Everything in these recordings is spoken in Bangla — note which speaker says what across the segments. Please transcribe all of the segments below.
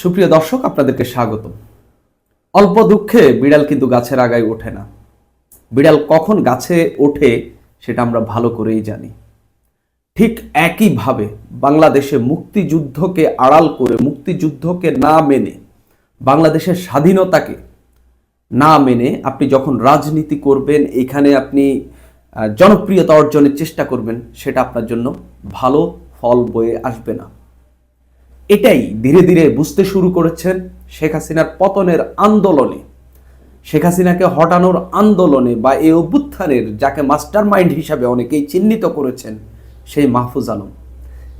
Speaker 1: সুপ্রিয় দর্শক, আপনাদেরকে স্বাগত। অল্প দুঃখে বিড়াল কিন্তু গাছের আগায় ওঠে না। বিড়াল কখন গাছে ওঠে সেটা আমরা ভালো করেই জানি। ঠিক একইভাবে বাংলাদেশে মুক্তিযুদ্ধকে আড়াল করে, মুক্তিযুদ্ধকে না মেনে, বাংলাদেশের স্বাধীনতাকে না মেনে আপনি যখন রাজনীতি করবেন, এখানে আপনি জনপ্রিয়তা অর্জনের চেষ্টা করবেন, সেটা আপনার জন্য ভালো ফল বয়ে আসবে না। এটাই ধীরে ধীরে বুঝতে শুরু করেছেন শেখ হাসিনার পতনের আন্দোলনে, শেখ হাসিনাকে হটানোর আন্দোলনে বা এই অভ্যুত্থানের যাকে মাস্টার মাইন্ড হিসাবে অনেকেই চিহ্নিত করেছেন, সেই মাহফুজ আলম,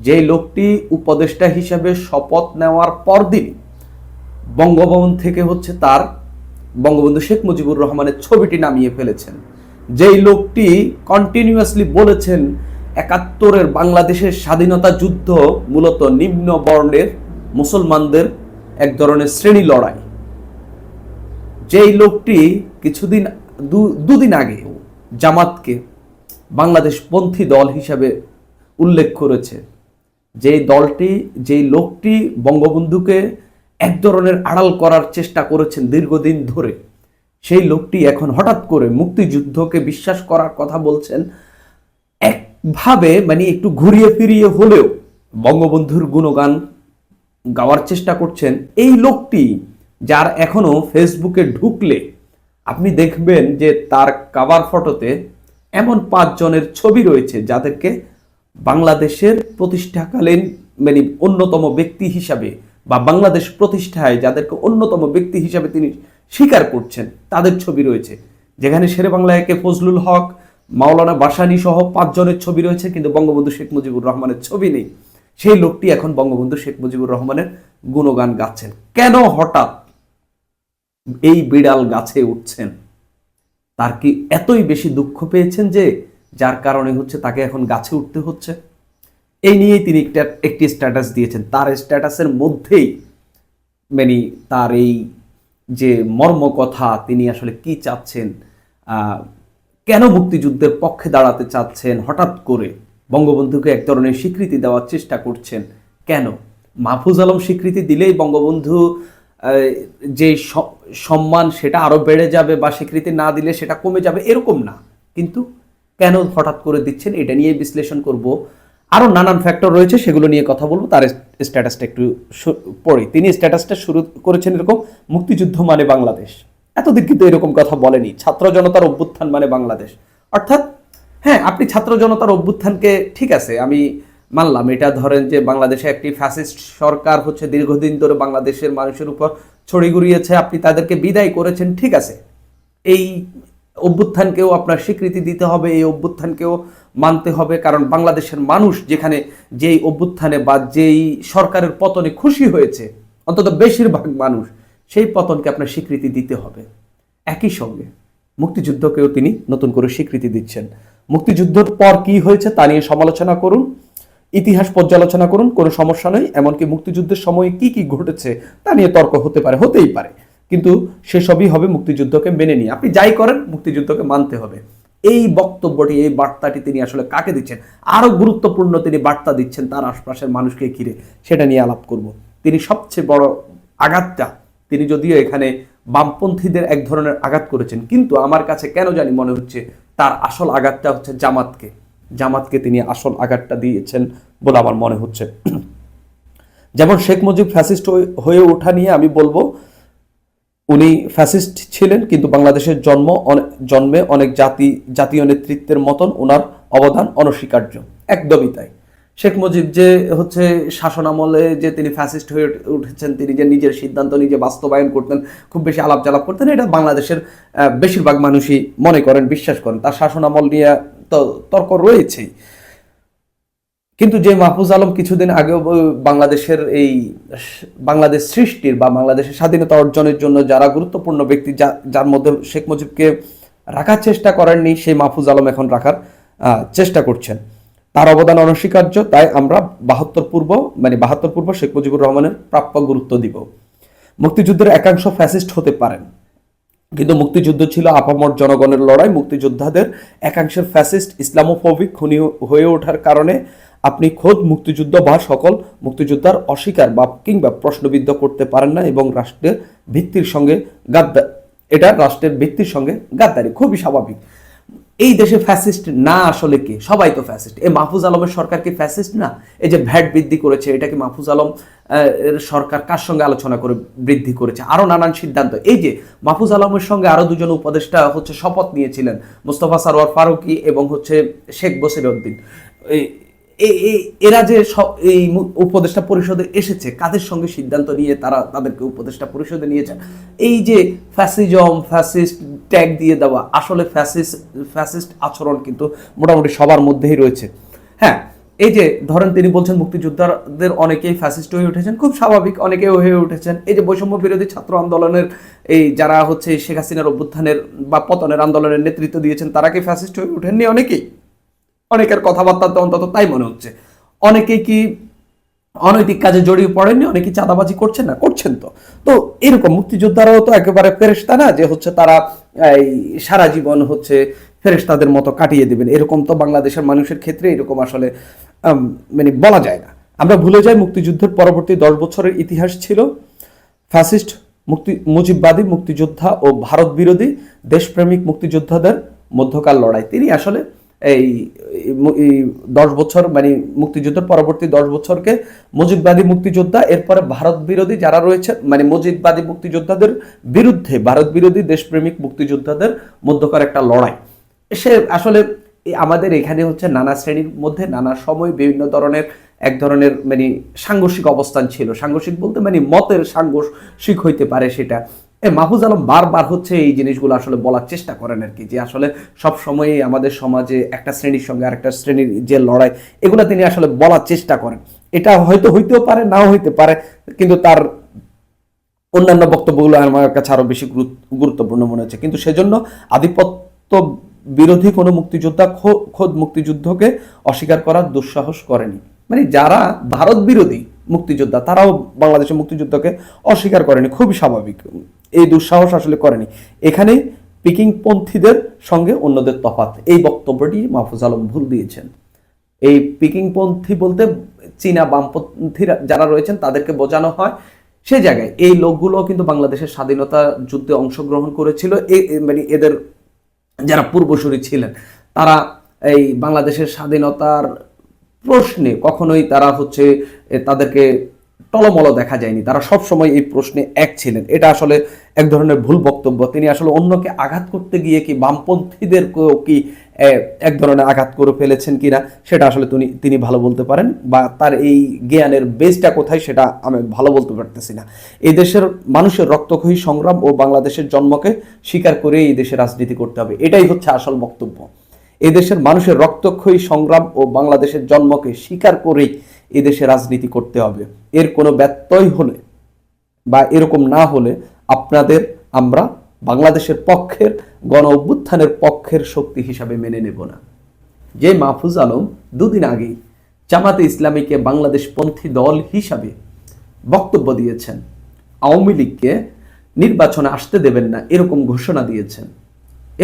Speaker 1: যেই লোকটি উপদেষ্টা হিসাবে শপথ নেওয়ার পরদিন বঙ্গভবন থেকে তার বঙ্গবন্ধু শেখ মুজিবুর রহমানের ছবিটি নামিয়ে ফেলেছেন। যেই লোকটি কন্টিনিউয়াসলি বলেছেন ৭১-এর বাংলাদেশের স্বাধীনতা যুদ্ধ মূলত নিম্ন বর্ণের মুসলমানদের এক ধরনের শ্রেণী লড়াই। যেই লোকটি কিছুদিন দুদিন আগে জামাতকে বাংলাদেশপন্থী দল হিসাবে উল্লেখ করেছে, যেই লোকটি বঙ্গবন্ধুকে এক ধরনের আড়াল করার চেষ্টা করেছেন দীর্ঘদিন ধরে, সেই লোকটি এখন হঠাৎ করে মুক্তিযুদ্ধকে বিশ্বাস করার কথা বলছেন। একভাবে একটু ঘুরিয়ে ফিরিয়ে হলেও বঙ্গবন্ধুর গুণগান গাওয়ার চেষ্টা করছেন এই লোকটি, যার এখনো ফেসবুকে ঢুকলে আপনি দেখবেন যে তার কাভার ফটোতে এমন 5 জনের ছবি রয়েছে যাদেরকে বাংলাদেশের প্রতিষ্ঠাকালীন অন্যতম ব্যক্তি হিসাবে বা বাংলাদেশ প্রতিষ্ঠায় যাদেরকে অন্যতম ব্যক্তি হিসাবে তিনি স্বীকার করছেন, তাদের ছবি রয়েছে। যেখানে শেরে বাংলা একে ফজলুল হক, মাওলানা বাসানী সহ 5 জনের ছবি রয়েছে, কিন্তু বঙ্গবন্ধু শেখ মুজিবুর রহমানের ছবি নেই। সেই লোকটি এখন বঙ্গবন্ধু শেখ মুজিবুর রহমানের গুণগান গাচ্ছেন। কেন হঠাৎ এই বিড়াল গাছে উঠছেন? তার কি এতই বেশি দুঃখ পেয়েছেন যে যার কারণে তাকে এখন গাছে উঠতে হচ্ছে? এই নিয়েই তিনি একটি স্ট্যাটাস দিয়েছেন। তার স্ট্যাটাসের মধ্যেই তার এই যে মর্ম কথা, তিনি আসলে কি চাচ্ছেন, কেন মুক্তিযুদ্ধের পক্ষে দাঁড়াতে চাচ্ছেন, হঠাৎ করে বঙ্গবন্ধুকে এক ধরনের স্বীকৃতি দেওয়ার চেষ্টা করছেন কেন? মাহফুজ আলম স্বীকৃতি দিলেই বঙ্গবন্ধু যে সম্মান সেটা আরো বেড়ে যাবে, বা স্বীকৃতি না দিলে সেটা কমে যাবে, এরকম না। কিন্তু কেন হঠাৎ করে দিচ্ছেন, এটা নিয়ে বিশ্লেষণ করব। আরো নানান ফ্যাক্টর রয়েছে, সেগুলো নিয়ে কথা বলবো। তার স্ট্যাটাসটা একটু পড়ি। তিনি স্ট্যাটাসটা শুরু করেছেন এরকম: মুক্তিযুদ্ধ মানে বাংলাদেশ। এতদিন কিন্তু এরকম কথা বলেনি। ছাত্র জনতার অভ্যুত্থান মানে বাংলাদেশ। অর্থাৎ হ্যাঁ, আপনি ছাত্র জনতার অভ্যুত্থানকে ঠিক আছে আমি মানলাম, এটা ধরেন যে বাংলাদেশে একটি ফ্যাসিস্ট সরকার দীর্ঘদিন ধরে বাংলাদেশের মানুষের উপর ছড়ি ঘুরিয়েছে, আপনি তাদেরকে বিদায় করেছেন, ঠিক আছে। এই অভ্যুত্থানকেও আপনার স্বীকৃতি দিতে হবে, এই অভ্যুত্থানকেও মানতে হবে, কারণ বাংলাদেশের মানুষ যেখানে যেই অভ্যুত্থানে বা যেই সরকারের পতনে খুশি হয়েছে, অন্তত বেশিরভাগ মানুষ, সেই পতনকে আপনার স্বীকৃতি দিতে হবে। একই সঙ্গে মুক্তিযুদ্ধকেও তিনি নতুন করে স্বীকৃতি দিচ্ছেন। মুক্তিযুদ্ধের পর কি হয়েছে তা নিয়ে সমালোচনা করুন, ইতিহাস পর্যালোচনা করুন, কোনো সমস্যা নেই। এমনকি মুক্তিযুদ্ধের সময় কি কি ঘটেছে তা নিয়ে তর্ক হতেই পারে, কিন্তু সেসবই হবে মুক্তিযুদ্ধকে মেনে নিয়ে। আপনি যাই করেন, মুক্তিযুদ্ধকে মানতে হবে। এই বক্তব্যটি, এই বার্তাটি তিনি আসলে কাকে দিচ্ছেন? আরো গুরুত্বপূর্ণ তিনি বার্তা দিচ্ছেন তার আশপাশের মানুষকে ঘিরে, সেটা নিয়ে আলাপ করব। তিনি সবচেয়ে বড় আঘাতটা, তিনি যদিও এখানে বামপন্থীদের এক ধরনের আঘাত করেছেন, কিন্তু আমার কাছে কেন জানি মনে হচ্ছে তার আসল আঘাতটা জামাতকে তিনি আসল আঘাতটা দিয়েছেন বলে আমার মনে হচ্ছে। যেমন শেখ মুজিব ফ্যাসিস্ট হয়ে ওঠা নিয়ে আমি বলবো, উনি ফ্যাসিস্ট ছিলেন, কিন্তু বাংলাদেশের জন্মে অনেক জাতীয় নেতৃত্বের মতন ওনার অবদান অনস্বীকার্য, একদমই তাই। শেখ মুজিব যে শাসন আমলে যে তিনি ফ্যাসিস্ট হয়ে উঠেছেন, তিনি যে নিজের সিদ্ধান্ত নিজে বাস্তবায়ন করতেন, খুব বেশি আলাপ জালাপ করতেন, এটা বাংলাদেশের বেশিরভাগ মানুষই মনে করেন, বিশ্বাস করেন। তার শাসন আমল নিয়ে তো তর্ক রয়েছেই। কিন্তু যে মাহফুজ আলম কিছুদিন আগেও বাংলাদেশের বাংলাদেশ সৃষ্টির বা বাংলাদেশের স্বাধীনতা অর্জনের জন্য যারা গুরুত্বপূর্ণ ব্যক্তি, যার মধ্যে শেখ মুজিবকে রাখার চেষ্টা করেননি, সেই মাহফুজ আলম এখন রাখার চেষ্টা করছেন। তার অবদান অনস্বীকার্য, তাই আমরা 72 পূর্ব শেখ মুজিবুর রহমানের প্রাপ্য গুরুত্ব দিব। মুক্তিযুদ্ধের একাংশ ফ্যাসিস্ট হতে পারেন, কিন্তু মুক্তিযুদ্ধ ছিল আপামর জনগণের লড়াই। মুক্তিযোদ্ধাদের একাংশের ফ্যাসিস্ট ইসলামোফোবিক খুনি হয়ে ওঠার কারণে আপনি খোদ মুক্তিযুদ্ধ বা সকল মুক্তিযোদ্ধার অস্বীকার বা কিংবা প্রশ্নবিদ্ধ করতে পারেন না, এবং রাষ্ট্রের ভিত্তির সঙ্গে এটা রাষ্ট্রের ভিত্তির সঙ্গে গাদ্দারি, খুবই স্বাভাবিক। এই দেশে ফ্যাসিস্ট না আসলে কে? সবাই তো ফ্যাসিস্ট। এই মাহফুজ আলমের সরকার কি ফ্যাসিস্ট না? এই যে ভ্যাট বৃদ্ধি করেছে, এটা কি মাহফুজ আলম এর সরকার কার সঙ্গে আলোচনা করে বৃদ্ধি করেছে? আরো নানান সিদ্ধান্ত। এই যে মাহফুজ আলমের সঙ্গে আরো দুজন উপদেষ্টা শপথ নিয়েছিলেন, মোস্তফা সরোয়ার ফারুকী এবং শেখ বসিরউদ্দিন। এরা যে এই উপদেষ্টা পরিষদে এসেছে, কাদের সঙ্গে সিদ্ধান্ত নিয়ে তারা তাদেরকে উপদেষ্টা পরিষদে নিয়েছেন? এই যে ফ্যাসিজম, ফ্যাসিস্ট ট্যাগ দিয়ে দেওয়া, আসলে ফ্যাসিস্ট আচরণ কিন্তু মোটামুটি সবার মধ্যেই রয়েছে। হ্যাঁ, এই যে ধরেন তিনি বলছেন মুক্তিযোদ্ধাদের অনেকেই ফ্যাসিস্ট হয়ে উঠেছেন, খুব স্বাভাবিক, অনেকেই হয়ে উঠেছেন। এই যে বৈষম্য বিরোধী ছাত্র আন্দোলনের এই যারা শেখ হাসিনার অভ্যুত্থানের বা পতনের আন্দোলনের নেতৃত্ব দিয়েছেন, তারা কি ফ্যাসিস্ট হয়ে উঠেননি? অনেকের কথাবার্তাতে অন্তত তাই মনে হচ্ছে। অনেকেই কি অনৈতিক কাজে জড়িয়ে পড়েননি? অনেকেই চাঁদাবাজি করছেন না? করছেন তো। তো এরকম মুক্তিযোদ্ধারাও তো একেবারে ফেরেশতা না যে তারা এই সারা জীবন ফেরেশতাদের মতো কাটিয়ে দেবেন, এরকম তো বাংলাদেশের মানুষের ক্ষেত্রে এরকম আসলে মানে বলা যায় না। আমরা ভুলে যাই মুক্তিযুদ্ধের পরবর্তী 10 বছরের ইতিহাস ছিল ফ্যাসিস্ট মুজিববাদী মুক্তিযোদ্ধা ও ভারত বিরোধী দেশপ্রেমিক মুক্তিযোদ্ধাদের মধ্যকার লড়াই। তিনি আসলে এই 10 বছর মানে মুক্তিযুদ্ধের পরবর্তী 10 বছরকে মুজিববাদী মুক্তিযোদ্ধা, এরপরে ভারত বিরোধী যারা রয়েছে মানে মুজিববাদী মুক্তিযোদ্ধাদের বিরুদ্ধে ভারত বিরোধী দেশপ্রেমিক মুক্তিযোদ্ধাদের মধ্যকার একটা লড়াই। সে আসলে আমাদের এখানে নানা শ্রেণীর মধ্যে নানা সময় বিভিন্ন ধরনের এক ধরনের মানে সাংঘর্ষিক অবস্থান ছিল। সাংঘর্ষিক বলতে মানে মতের সাংঘর্ষিক হইতে পারে সেটা। মাহফুজ আলম বারবার এই জিনিসগুলো আসলে বলার চেষ্টা করেন আর কি, যে আসলে সব সময় আমাদের সমাজে একটা শ্রেণীর সঙ্গে আরেকটা শ্রেণীর যে লড়াই, এগুলো তিনি আসলে বলার চেষ্টা করেন। এটা হয়তো হইতেও পারে, নাও হইতে পারে, কিন্তু তার অন্যান্য বক্তব্যগুলো আমার কাছে আরো বেশি গুরুত্বপূর্ণ মনে হচ্ছে। কিন্তু সেজন্য আধিপত্য বিরোধী কোনো মুক্তিযোদ্ধা খোদ মুক্তিযুদ্ধকে অস্বীকার করার দুঃসাহস করেনি। মানে যারা ভারত বিরোধী মুক্তিযোদ্ধা তারাও বাংলাদেশের মুক্তিযুদ্ধকে অস্বীকার করেনি, খুবই স্বাভাবিক। এই দুঃসাহস আসলে করেনি। এখানে পিকিংপন্থীদের সঙ্গে অন্যদের তফাৎ, এই বক্তব্যটি মাহফুজ আলম ভুল দিয়েছেন। এই পিকিংপন্থী বলতে চীনা বামপন্থীরা যারা রয়েছেন তাদেরকে বোঝানো হয়। সে জায়গায় এই লোকগুলো কিন্তু বাংলাদেশের স্বাধীনতা যুদ্ধে অংশগ্রহণ করেছিল। মানে এদের যারা পূর্বসূরি ছিলেন তারা এই বাংলাদেশের স্বাধীনতার প্রশ্নে কখনোই তারা তাদেরকে টলমল দেখা যায়নি। তারা সব সময় এই প্রশ্নে এক ছিলেন। এটা আসলে এক ধরনের ভুল বক্তব্য। তিনি আসলে অন্যকে আঘাত করতে গিয়ে কি বামপন্থীদেরকেও কি এক ধরনের আঘাত করে ফেলেছেন কিনা সেটা আসলে তিনি ভালো বলতে পারেন, বা তার এই জ্ঞানের বেসটা কোথায় সেটা আমি ভালো বলতে পারতেছি না। এই দেশের মানুষের রক্তক্ষয়ী সংগ্রাম ও বাংলাদেশের জন্মকে স্বীকার করে এই দেশে রাজনীতি করতে হবে, এটাই আসল বক্তব্য। এদেশের মানুষের রক্তক্ষয়ী সংগ্রাম ও বাংলাদেশের জন্মকে স্বীকার করেই এদেশে রাজনীতি করতে হবে। এর কোনো ব্যত্যয় হলে বা এরকম না হলে আমরা বাংলাদেশের পক্ষের গণ অভ্যুত্থানের পক্ষের শক্তি হিসাবে মেনে নেব না। যে মাহফুজ আলম দুদিন আগে জামাতে ইসলামীকে বাংলাদেশপন্থী দল হিসাবে বক্তব্য দিয়েছেন, আওয়ামী লীগকে নির্বাচনে আসতে দেবেন না এরকম ঘোষণা দিয়েছেন,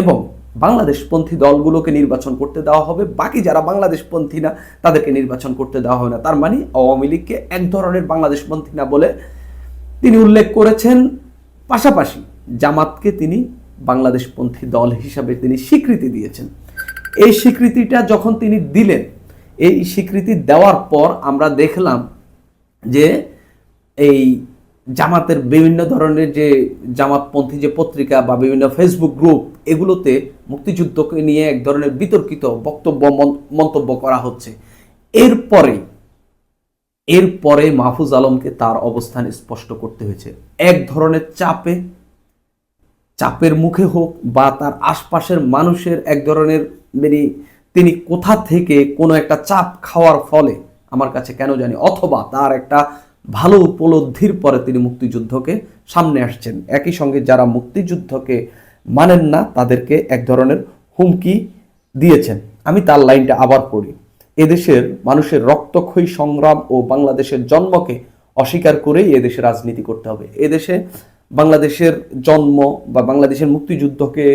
Speaker 1: এবং বাংলাদেশপন্থী দলগুলোকে নির্বাচন করতে দেওয়া হবে, বাকি যারা বাংলাদেশপন্থী না তাদেরকে নির্বাচন করতে দেওয়া হবে না। তার মানে আওয়ামী লীগকে এক ধরনের বাংলাদেশপন্থী না বলে তিনি উল্লেখ করেছেন। পাশাপাশি জামাতকে তিনি বাংলাদেশপন্থী দল হিসাবে তিনি স্বীকৃতি দিয়েছেন। এই স্বীকৃতিটা যখন তিনি দিলেন, এই স্বীকৃতি দেওয়ার পর আমরা দেখলাম যে এই জামাতের বিভিন্ন ধরনের যে জামাতপন্থী যে পত্রিকা বা বিভিন্ন ফেসবুক গ্রুপ, এগুলোতে মুক্তিযুদ্ধকে নিয়ে এক ধরনের বিতর্কিত বক্তব্য মন্তব্য করা হচ্ছে। এরপরে মাহফুজ আলমকে তার অবস্থান স্পষ্ট করতে হয়েছে। এক ধরনের চাপের মুখে হোক বা তার আশপাশের মানুষের এক ধরনের মানে তিনি কোথা থেকে কোনো একটা চাপ খাওয়ার ফলে আমার কাছে কেন জানি, অথবা তার একটা ভালো উপলব্ধির পরে তিনি মুক্তিযুদ্ধকে সামনে আসছেন। একই সঙ্গে যারা মুক্তিযুদ্ধকে মানেন না তাদেরকে এক ধরনের হুমকি দিয়েছেন। আমি তার লাইনটা আবার পড়ি। এদেশের মানুষের রক্তক্ষয়ী সংগ্রাম ও বাংলাদেশের জন্মকে অস্বীকার করেই এদেশে রাজনীতি করতে হবে। এদেশে বাংলাদেশের জন্ম বা বাংলাদেশের মুক্তিযুদ্ধকে,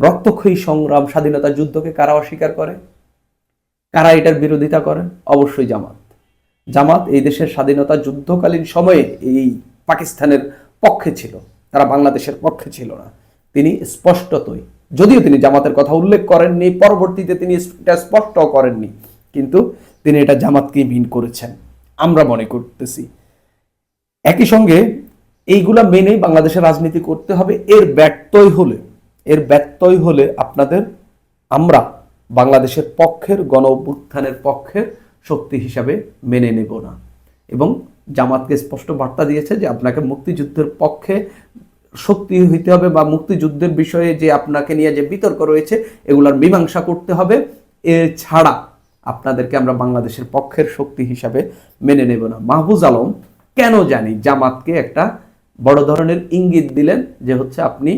Speaker 1: রক্তক্ষয়ী সংগ্রাম, স্বাধীনতা যুদ্ধকে কারা অস্বীকার করে? কারা এটার বিরোধিতা করেন? অবশ্যই জামাত। জামাত এই দেশের স্বাধীনতা যুদ্ধকালীন সময়ে এই পাকিস্তানের পক্ষে ছিল, তারা বাংলাদেশের পক্ষে ছিল না। তিনি স্পষ্টতই, যদিও তিনি জামাতের কথা উল্লেখ করেননি, পরবর্তীতে তিনি এটা স্পষ্ট করেননি, কিন্তু তিনি এটা জামাতকে মিন করেছেন আমরা মনে করতেছি। একই সঙ্গে এইগুলা মেনেই বাংলাদেশের রাজনীতি করতে হবে। এর ব্যত্যয় হলে আপনাদের, আমরা বাংলাদেশের পক্ষের, গণ অভ্যুত্থানের পক্ষের শক্তি হিসাবে মেনে নেব না। এবং জামাতকে স্পষ্ট বার্তা দিয়েছে যে আপনাকে মুক্তিযুদ্ধের পক্ষে শক্তি হইতে হবে, বা মুক্তিযুদ্ধের বিষয়ে যে আপনাকে নিয়ে যে বিতর্ক রয়েছে এগুলার মীমাংসা করতে হবে। এছাড়া আপনাদেরকে আমরা বাংলাদেশের পক্ষের শক্তি হিসাবে মেনে নেব না। মাহফুজ আলম কেন জানি জামাতকে একটা বড় ধরনের ইঙ্গিত দিলেন যে হচ্ছে আপনি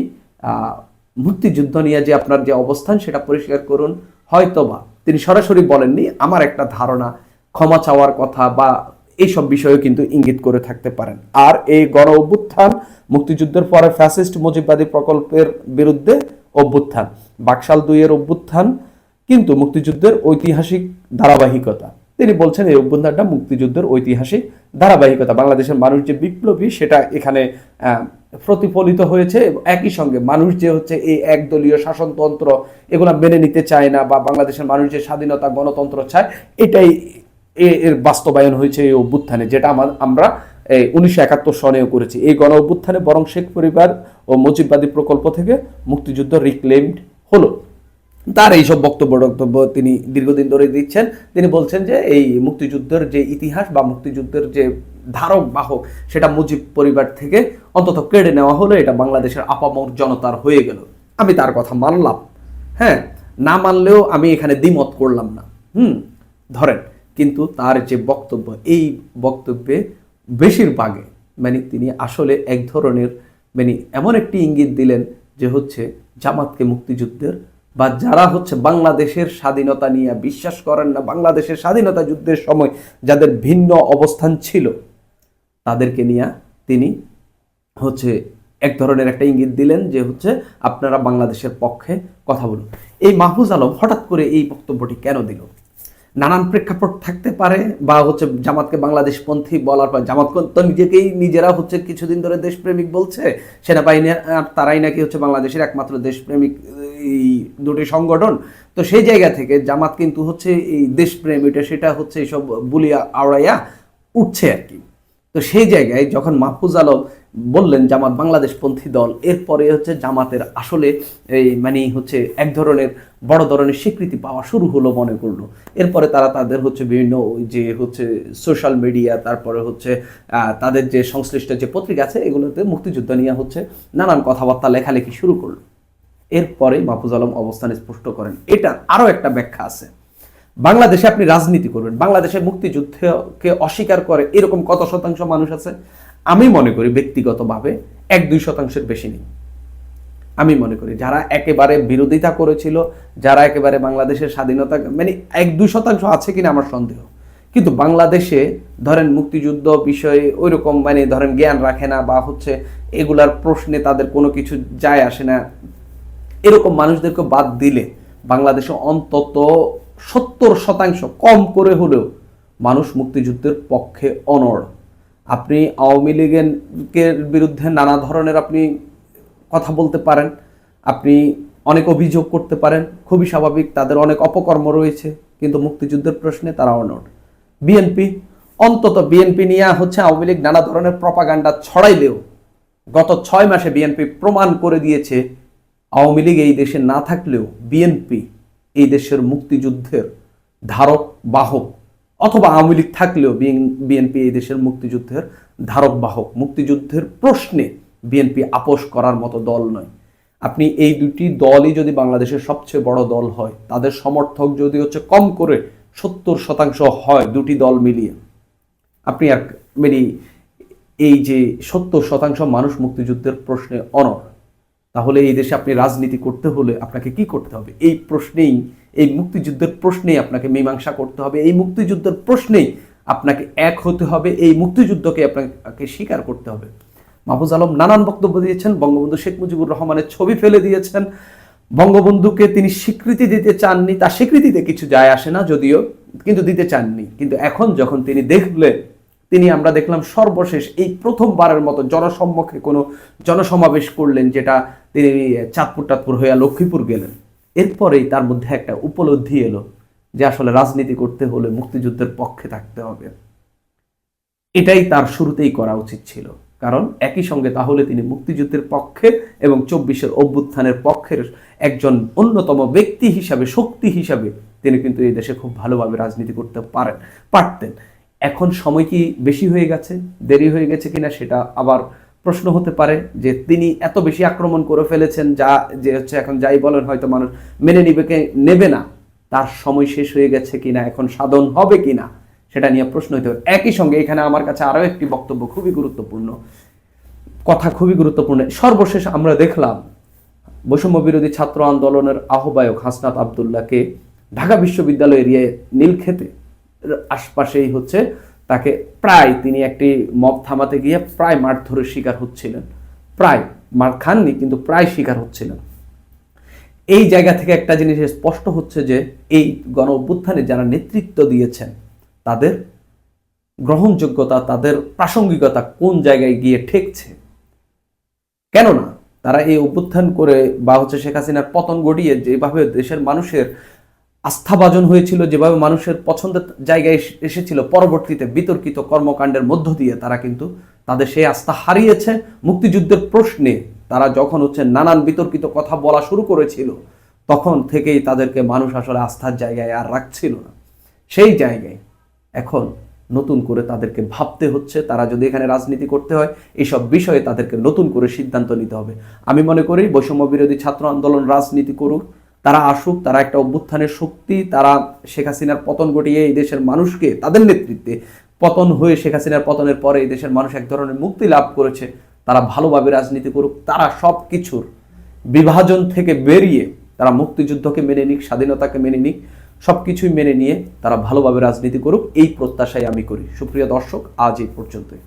Speaker 1: মুক্তিযুদ্ধ নিয়ে যে আপনার যে অবস্থান সেটা পরিষ্কার করুন। হয়তোবা তিনি সরাসরি বলেননি, আমার একটা ধারণা ক্ষমা চাওয়ার কথা বা এইসব বিষয়ে কিন্তু ইঙ্গিত করে থাকতে পারেন। আর এই গণ অভ্যুত্থান, মুক্তিযুদ্ধের পরে ফ্যাসিস্ট মুজিববাদী প্রকল্পের বিরুদ্ধে অভ্যুত্থান, বাকশাল ২ এর অভ্যুত্থান কিন্তু মুক্তিযুদ্ধের ঐতিহাসিক ধারাবাহিকতা। তিনি বলছেন এই অভ্যুত্থানটা মুক্তিযুদ্ধের ঐতিহাসিক ধারাবাহিকতা, বাংলাদেশের মানুষ যে বিপ্লবী সেটা এখানে প্রতিফলিত হয়েছে। একই সঙ্গে মানুষ যে হচ্ছে এই একদলীয় শাসনতন্ত্র এগুলো মেনে নিতে চায় না, বা বাংলাদেশের মানুষ যে স্বাধীনতা গণতন্ত্র চায়, এটাই এর বাস্তবায়ন হয়েছে এই অভ্যুত্থানে, যেটা আমরা 1971 সনেও করেছি। এই গণ অভ্যুত্থানে বরং শেখ পরিবার ও মুজিববাদী প্রকল্প থেকে মুক্তিযুদ্ধ রিক্লেমড হলো। তার এইসব বক্তব্য তিনি দীর্ঘদিন ধরে দিচ্ছেন। তিনি বলছেন যে এই মুক্তিযুদ্ধের যে ইতিহাস বা মুক্তিযুদ্ধের যে ধারক বাহক সেটা মুজিব পরিবার থেকে অন্তত কেড়ে নেওয়া হলো, এটা বাংলাদেশের আপামর জনতার হয়ে গেল। আমি তার কথা মানলাম, হ্যাঁ, না মানলেও আমি এখানে দ্বিমত করলাম না, ধরেন। কিন্তু তার যে বক্তব্য, এই বক্তব্যে বেশিরভাগে তিনি আসলে এক ধরনের এমন একটি ইঙ্গিত দিলেন যে হচ্ছে জামাতকে মুক্তিযুদ্ধের, বা যারা হচ্ছে বাংলাদেশের স্বাধীনতা নিয়ে বিশ্বাস করেন না, বাংলাদেশের স্বাধীনতা যুদ্ধের সময় যাদের ভিন্ন অবস্থান ছিল, তাদেরকে নিয়ে তিনি হচ্ছে এক ধরনের একটা ইঙ্গিত দিলেন যে হচ্ছে আপনারা বাংলাদেশের পক্ষে কথা বলুন। এই মাহফুজ আলম হঠাৎ করে এই বক্তব্যটি কেন দিল? নানান প্রেক্ষাপট থাকতে পারে, বা হচ্ছে জামাতকে বাংলাদেশপন্থী বলার পর জামাত তো নিজেরা হচ্ছে কিছুদিন ধরে দেশপ্রেমিক বলছে, সেনাবাহিনী তারাই নাকি হচ্ছে বাংলাদেশের একমাত্র দেশপ্রেমিক এই দুটি সংগঠন। তো সেই জায়গা থেকে জামাত কিন্তু হচ্ছে এই দেশপ্রেম সেটা হচ্ছে এইসব বুলিয়া আওড়াইয়া উঠছে আর কি। তো সেই জায়গায় যখন মাহফুজ আলম বললেন জামাত বাংলাদেশপন্থী দল, এরপরে হচ্ছে জামাতের আসলে এই হচ্ছে এক ধরনের বড় ধরনের স্বীকৃতি পাওয়া শুরু হলো মনে করলো। এরপরে তারা তাদের হচ্ছে বিভিন্ন যে হচ্ছে সোশ্যাল মিডিয়া, তারপরে হচ্ছে তাদের যে সংশ্লিষ্ট যে পত্রিকা আছে এগুলোতে মুক্তিযুদ্ধ নিয়ে হচ্ছে নানান কথাবার্তা লেখালেখি শুরু করলো। এরপরে মাহফুজ আলম অবস্থান স্পষ্ট করেন। এটা আরও একটা ব্যাখ্যা আছে। বাংলাদেশে আপনি রাজনীতি করবেন, বাংলাদেশে মুক্তিযুদ্ধকে অস্বীকার করে এরকম কত শতাংশ মানুষ আছে? আমি মনে করি ব্যক্তিগতভাবে 1-2% বেশি নেই। আমি মনে করি যারা একেবারে বিরোধিতা করেছিল, যারা একেবারে বাংলাদেশের স্বাধীনতা 1-2% আছে কিনা আমার সন্দেহ। কিন্তু বাংলাদেশে ধরেন মুক্তিযুদ্ধ বিষয়ে ওইরকম ধরেন জ্ঞান রাখে না, বা হচ্ছে এগুলার প্রশ্নে তাদের কোনো কিছু যায় আসে না, এরকম মানুষদেরকে বাদ দিলে বাংলাদেশে অন্তত 70% কম করে হলেও মানুষ মুক্তিযুদ্ধের পক্ষে অনড়। আপনি আওয়ামী লীগের বিরুদ্ধে নানা ধরনের আপনি কথা বলতে পারেন, আপনি অনেক অভিযোগ করতে পারেন, খুবই স্বাভাবিক, তাদের অনেক অপকর্ম রয়েছে, কিন্তু মুক্তিযুদ্ধের প্রশ্নে তারা অনড়। বিএনপি নিয়ে হচ্ছে আওয়ামী লীগ নানা ধরনের প্রপাগান্ডা ছড়াইলেও গত 6 মাসে বিএনপি প্রমাণ করে দিয়েছে আওয়ামী লীগ এই দেশে না থাকলেও বিএনপি এই দেশের মুক্তিযুদ্ধের ধারক বাহক, অথবা আওয়ামী লীগ থাকলেও বিএনপি এই দেশের মুক্তিযুদ্ধের ধারক বাহক। মুক্তিযুদ্ধের প্রশ্নে বিএনপি আপোষ করার মতো দল নয়। আপনি এই দুটি দলই যদি বাংলাদেশের সবচেয়ে বড় দল হয়, তাদের সমর্থক যদি হচ্ছে কম করে 70% হয় দুটি দল মিলিয়ে, আপনি আর এই যে 70% মানুষ মুক্তিযুদ্ধের প্রশ্নে অনড়, তাহলে এই দেশে আপনি রাজনীতি করতে হলে আপনাকে কি করতে হবে? এই মুক্তিযুদ্ধের প্রশ্নেই আপনাকে মীমাংসা করতে হবে, এই মুক্তিযুদ্ধের প্রশ্নেই আপনাকে এক হতে হবে, এই মুক্তিযুদ্ধকে আপনাকে স্বীকার করতে হবে। মাহফুজ আলম নানান বক্তব্য দিয়েছেন, বঙ্গবন্ধু শেখ মুজিবুর রহমানের ছবি ফেলে দিয়েছেন, বঙ্গবন্ধুকে তিনি স্বীকৃতি দিতে চাননি, তার স্বীকৃতিতে কিছু যায় আসে না যদিও, কিন্তু দিতে চাননি। কিন্তু এখন যখন তিনি দেখলেন, তিনি আমরা দেখলাম সর্বশেষ এই প্রথমবারের মতো জনসম্মুখে কোনো জনসমাবেশ করলেন, যেটা তিনি চাঁদপুর টাঁদপুর হইয়া লক্ষ্মীপুর গেলেন। এরপরেই তার মধ্যে একটা উপলব্ধি এলো যে আসলে রাজনীতি করতে হলে মুক্তিযুদ্ধের পক্ষে থাকতে হবে। এটাই তার শুরুতেই করা উচিত ছিল, কারণ একই সঙ্গে তাহলে তিনি মুক্তিযুদ্ধের পক্ষে এবং 24-এর অভ্যুত্থানের পক্ষের একজন অন্যতম ব্যক্তি হিসাবে, শক্তি হিসাবে তিনি কিন্তু এই দেশে খুব ভালোভাবে রাজনীতি করতে পারতেন। এখন সময় কি বেশি হয়ে গেছে, দেরি হয়ে গেছে কিনা সেটা আবার প্রশ্ন হতে পারে, যে তিনি এত বেশি আক্রমণ করে ফেলেছেন যা যে হচ্ছে এখন যাই বলেন হয়তো মানুষ মেনে নেবে না। তার সময় শেষ হয়ে গেছে কিনা, এখন সাধন হবে কিনা সেটা নিয়ে প্রশ্ন হতে পারে। একই সঙ্গে এখানে আমার কাছে আরো একটি বক্তব্য খুবই গুরুত্বপূর্ণ, কথা খুবই গুরুত্বপূর্ণ। সর্বশেষ আমরা দেখলাম বৈষম্য বিরোধী ছাত্র আন্দোলনের আহ্বায়ক হাসনাত আবদুল্লাহকে ঢাকা বিশ্ববিদ্যালয় এরিয়ায় নীলক্ষেতে আশপাশেই হচ্ছে তাকে প্রায়, তিনি একটি মব থামাতে গিয়ে প্রায় মারধরের শিকার হচ্ছিলেন, প্রায় মার খাননি কিন্তু প্রায় শিকার হচ্ছিলেন। এই জায়গা থেকে একটা জিনিস স্পষ্ট হচ্ছে যে এই গণ অভ্যুত্থানে যারা নেতৃত্ব দিয়েছেন তাদের গ্রহণযোগ্যতা, তাদের প্রাসঙ্গিকতা কোন জায়গায় গিয়ে ঠেকছে। কেননা তারা এই অভ্যুত্থান করে বা হচ্ছে শেখ হাসিনার পতন ঘটিয়ে যেভাবে দেশের মানুষের আস্থাভাজন হয়েছিল, যেভাবে মানুষের পছন্দের জায়গায় এসেছিল, পরবর্তীতে বিতর্কিত কর্মকাণ্ডের মধ্য দিয়ে তারা কিন্তু তাদের সেই আস্থা হারিয়েছে। মুক্তিযুদ্ধের প্রশ্নে তারা যখন হচ্ছে নানান বিতর্কিত কথা বলা শুরু করেছিল, তখন থেকেই তাদেরকে মানুষ আসলে আস্থার জায়গায় আর রাখছিল না। সেই জায়গায় এখন নতুন করে তাদেরকে ভাবতে হচ্ছে, তারা যদি এখানে রাজনীতি করতে হয় এইসব বিষয়ে তাদেরকে নতুন করে সিদ্ধান্ত নিতে হবে। আমি মনে করি বৈষম্য বিরোধী ছাত্র আন্দোলন রাজনীতি করুক, তারা আসুক, তারা একটা অভ্যুত্থানের শক্তি, তারা শেখ হাসিনার পতন ঘটিয়ে এই দেশের মানুষকে, তাদের নেতৃত্বে পতন হয়ে শেখ হাসিনার পতনের পরে এই দেশের মানুষ এক ধরনের মুক্তি লাভ করেছে, তারা ভালোভাবে রাজনীতি করুক। তারা সব কিছুর বিভাজন থেকে বেরিয়ে তারা মুক্তিযুদ্ধকে মেনে নিক, স্বাধীনতাকে মেনে নিক, সব কিছুই মেনে নিয়ে তারা ভালোভাবে রাজনীতি করুক, এই প্রত্যাশাই আমি করি। সুপ্রিয় দর্শক, আজ এই পর্যন্তই।